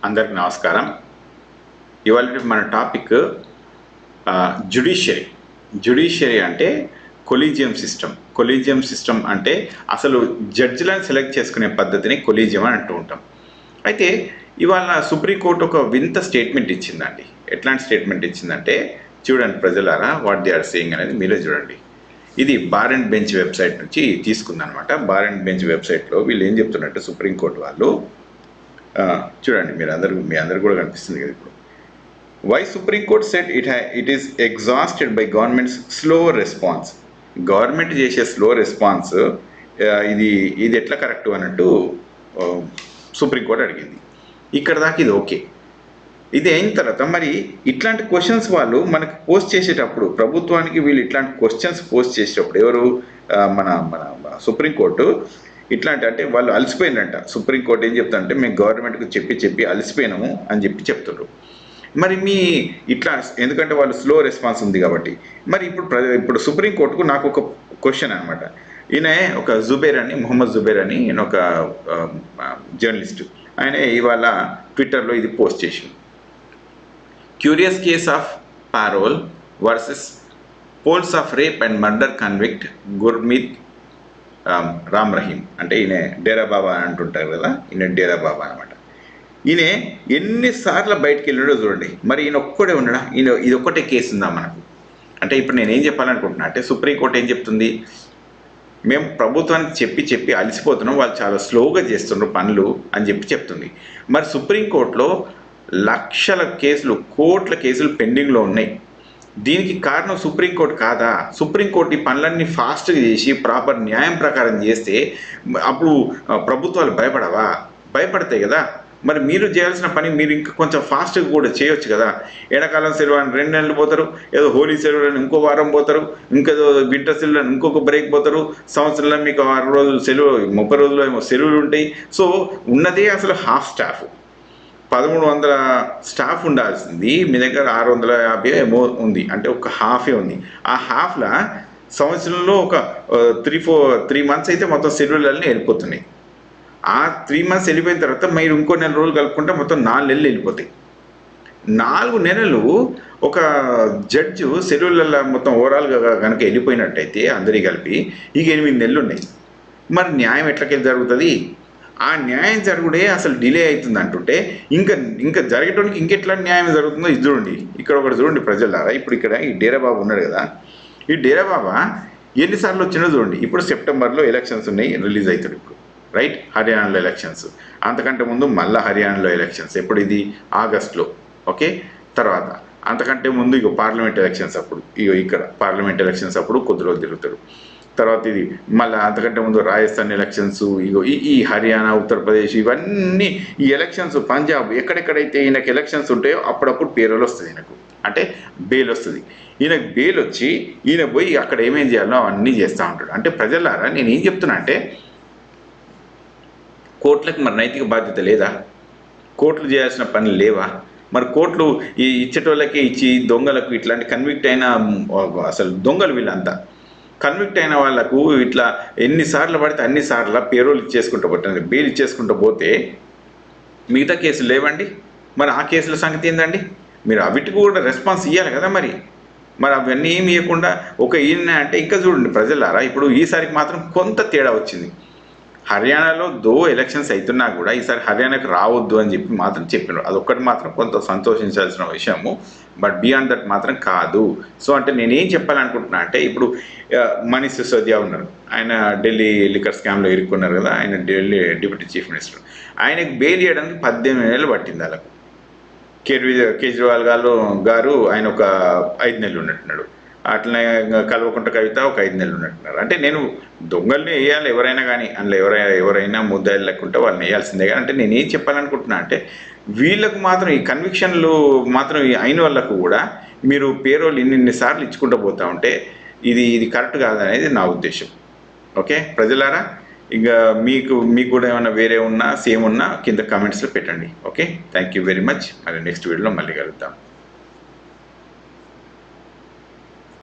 అందరికి నమస్కారం. ఇవాళ మన టాపిక్ జ్యుడిషియరీ. జ్యుడిషియరీ అంటే కొలీజియం సిస్టమ్ అంటే అసలు జడ్జిలను సెలెక్ట్ చేసుకునే పద్ధతిని కొలీజియం అని అంటూ ఉంటాం. అయితే ఇవాళ సుప్రీంకోర్టు ఒక వింత స్టేట్మెంట్ ఇచ్చిందండి. ఎట్లాంటి స్టేట్మెంట్ ఇచ్చిందంటే చూడండి ప్రజలారా, వాట్ దే ఆర్ సేయింగ్ అనేది మీరే చూడండి. ఇది బార్ అండ్ బెంచ్ వెబ్సైట్ నుంచి తీసుకుందనమాట. బార్ అండ్ బెంచ్ వెబ్సైట్లో వీళ్ళు ఏం చెప్తున్నట్టు సుప్రీంకోర్టు వాళ్ళు చూడండి, మీ అందరు కూడా కనిపిస్తుంది కదా ఇప్పుడు. Why Supreme Court said it is exhausted by governments slow response. Government చేసే స్లో రెస్పాన్స్ ఇది ఎట్లా కరెక్ట్ అన్నట్టు సుప్రీంకోర్టు అడిగింది. ఇక్కడ దాకా ఇది ఓకే. ఇది అయిన తర్వాత మరి ఇట్లాంటి క్వశ్చన్స్ వాళ్ళు మనకు పోస్ట్ చేసేటప్పుడు, ప్రభుత్వానికి వీళ్ళు ఇట్లాంటి క్వశ్చన్స్ పోస్ట్ చేసేటప్పుడు ఎవరు మన మన సుప్రీంకోర్టు ఇట్లాంటి అంటే వాళ్ళు అలసిపోయినంట. సుప్రీంకోర్టు ఏం చెప్తారంటే మేము గవర్నమెంట్కి చెప్పి అలసిపోయినాము అని చెప్తున్నారు. మరి మీ ఇట్లా ఎందుకంటే వాళ్ళు స్లో రెస్పాన్స్ ఉంది కాబట్టి. మరి ఇప్పుడు సుప్రీంకోర్టుకు నాకు ఒక క్వశ్చన్ అనమాట. ఈయన ఒక మొహమ్మద్ జుబేర్ అని ఈయన ఒక జర్నలిస్ట్. ఆయన ఇవాళ ట్విట్టర్లో ఇది పోస్ట్ చేసింది. Curious case of parole versus polls of rape and murder convict Gurmeet Ram Rahim. అంటే ఈయన డేరా బాబా అంటుంటారు కదా, ఈయన డేరా బాబా అనమాట. ఈయన ఎన్నిసార్లు బయటకు వెళ్ళాడో చూడండి. మరి ఈయన ఒక్కడే ఉన్నాడా? ఇది ఒక్కటే కేసు ఉందా మనకు? అంటే ఇప్పుడు నేను ఏం చెప్పాలనుకుంటున్నా అంటే సుప్రీంకోర్టు ఏం చెప్తుంది, మేము ప్రభుత్వానికి చెప్పి అలసిపోతున్నాం, వాళ్ళు చాలా స్లోగా చేస్తున్నారు పనులు అని చెప్తుంది. మరి సుప్రీంకోర్టులో లక్షల కేసులు, కోట్ల కేసులు పెండింగ్లో ఉన్నాయి. దీనికి కారణం సుప్రీంకోర్టు కాదా? సుప్రీంకోర్టు ఈ పనులన్నీ ఫాస్ట్గా చేసి ప్రాపర్ న్యాయం ప్రకారం చేస్తే అప్పుడు ప్రభుత్వాలు భయపడతాయి కదా. మరి మీరు చేయాల్సిన పని మీరు ఇంకా కొంచెం ఫాస్ట్గా కూడా చేయొచ్చు కదా. ఎండాకాలం సెలవు అని 2 నెలలు పోతారు, ఏదో హోలీ సెలవులను ఇంకో వారం పోతారు, ఇంకేదో వింటర్ సెలవులను ఇంకొక బ్రేక్ పోతారు, సంవత్సరంలో మీకు 6 రోజులు సెలవు, 30 రోజులు ఏమో సెలవులు ఉంటాయి. సో ఉన్నదే అసలు హాఫ్ స్టాఫ్, 1300 స్టాఫ్ ఉండాల్సింది మీ దగ్గర 650 ఏమో ఉంది, అంటే ఒక హాఫే ఉంది. ఆ హాఫ్లో సంవత్సరంలో ఒక 3 మంత్స్ అయితే మొత్తం సెలవులన్నీ వెళ్ళిపోతున్నాయి. ఆ 3 మంత్స్ వెళ్ళిపోయిన తర్వాత మీరు ఇంకో 4 రోజులు కలుపుకుంటే మొత్తం 4 నెలలు వెళ్ళిపోతాయి. 4 నెలలు ఒక జడ్జు సెలవులలో మొత్తం ఓవరాల్గా కనుక వెళ్ళిపోయినట్టయితే అందరికీ కలిపి ఇక 8 నెలలు ఉన్నాయి. మరి న్యాయం ఎట్లకెళ్ళి జరుగుతుంది? ఆ న్యాయం జరుగుడే అసలు డిలే అవుతుంది అంటుంటే ఇంకా జరగటానికి ఇంకెట్లా న్యాయం జరుగుతుందో ఇది చూడండి. ఇక్కడ ఒకటి చూడండి ప్రజలారా. ఇప్పుడు ఇక్కడ ఈ డేరా బాబా ఉన్నాడు కదా, ఈ డేరా బాబా ఎన్నిసార్లు వచ్చినో చూడండి. ఇప్పుడు సెప్టెంబర్లో ఎలక్షన్స్ ఉన్నాయి, రిలీజ్ అవుతాడు ఇప్పుడు, రైట్? హర్యానాలో ఎలక్షన్స్, అంతకంటే ముందు మళ్ళీ హర్యానాలో ఎలక్షన్స్. ఎప్పుడు? ఇది ఆగస్టులో, ఓకే. తర్వాత అంతకంటే ముందు పార్లమెంట్ ఎలక్షన్స్ అప్పుడు, ఇక్కడ పార్లమెంట్ ఎలక్షన్స్ అప్పుడు కొద్ది రోజులు తిరుగుతాడు. తర్వాత ఇది మళ్ళీ అంతకంటే ముందు రాజస్థాన్ ఎలక్షన్స్, ఈ హర్యానా, ఉత్తరప్రదేశ్, ఇవన్నీ ఈ ఎలక్షన్స్, పంజాబ్, ఎక్కడెక్కడైతే ఈయనకు ఎలక్షన్స్ ఉంటాయో అప్పుడప్పుడు పేరోల్ వస్తుంది ఈయనకు, అంటే బెయిల్ వస్తుంది. ఈయనకు బెయిల్ వచ్చి ఈయన పోయి అక్కడ ఏమేం చేయాలో అవన్నీ చేస్తూ ఉంటాడు. అంటే ప్రజలారా నేను ఏం చెప్తున్నా అంటే కోర్టులకు మరి నైతిక బాధ్యత లేదా? కోర్టులు చేయాల్సిన పనులు లేవా? మరి కోర్టులు ఇచ్చేటోళ్ళకి ఇచ్చి దొంగలకు ఇట్లాంటి కన్విక్ట్ అయిన అసలు దొంగలు వీళ్ళంతా కన్విక్ట్ అయిన వాళ్ళకు ఇట్లా ఎన్నిసార్లు పడితే అన్నిసార్లు పేరోల్ ఇచ్చేసుకుంటూ పోతుంది, బెయిల్ ఇచ్చేసుకుంటూ పోతే మిగతా కేసులు లేవండి. మరి ఆ కేసుల సంగతి ఏందండి? మీరు అవిటికి కూడా రెస్పాన్స్ ఇవ్వాలి కదా. మరి అవన్నీ ఏమి ఇవ్వకుండా ఒక ఈయన అంటే ఇంకా చూడండి ప్రజలారా, ఇప్పుడు ఈసారికి మాత్రం కొంత తేడా వచ్చింది. హర్యానాలో ఎలక్షన్స్ అవుతున్నా కూడా ఈసారి హర్యానాకు రావద్దు అని మాత్రం చెప్పినారు. అదొక్కటి మాత్రం కొంత సంతోషించాల్సిన విషయము. బట్ బియాండ్ దట్ మాత్రం కాదు. సో అంటే నేనేం చెప్పాలనుకుంటున్నా అంటే ఇప్పుడు మనీష్ సిసోదియా ఉన్నారు, ఆయన ఢిల్లీ లిక్కర్ స్కామ్లో ఇరుక్కున్నారు కదా, ఆయన ఢిల్లీ డిప్యూటీ చీఫ్ మినిస్టర్. ఆయనకు బెయిల్ చేయడానికి 18 నెలలు పట్టింది వాళ్ళకు. కేజ్రీవాల్ గారు ఆయన ఒక 5 నెలలు ఉన్నట్టున్నాడు. అట్లనే కల్వకుంట్ల కవిత ఒక 5 నెలలు ఉన్నట్టున్నారు. అంటే నేను దొంగల్ని వేయాలి ఎవరైనా కానీ, అందులో ఎవరైనా ముద్దాయిలు లేకుంటే వాళ్ళని వేయాల్సిందే. కానీ అంటే నేనేం చెప్పాలనుకుంటున్నా అంటే వీళ్ళకు మాత్రం ఈ కన్విక్షన్లు మాత్రం అయిన వాళ్ళకు కూడా మీరు పేరోల్ ఇన్నిసార్లు ఇచ్చుకుంటూ పోతూ ఉంటే ఇది కరెక్ట్ కాదనేది నా ఉద్దేశం. ఓకే ప్రజలారా, ఇక మీకు కూడా ఏమైనా వేరే ఉన్నా సేమ్ ఉన్నా కింద కామెంట్స్లో పెట్టండి. Okay, thank you very much. మరి నెక్స్ట్ వీడియోలో మళ్ళీ కలుద్దాం.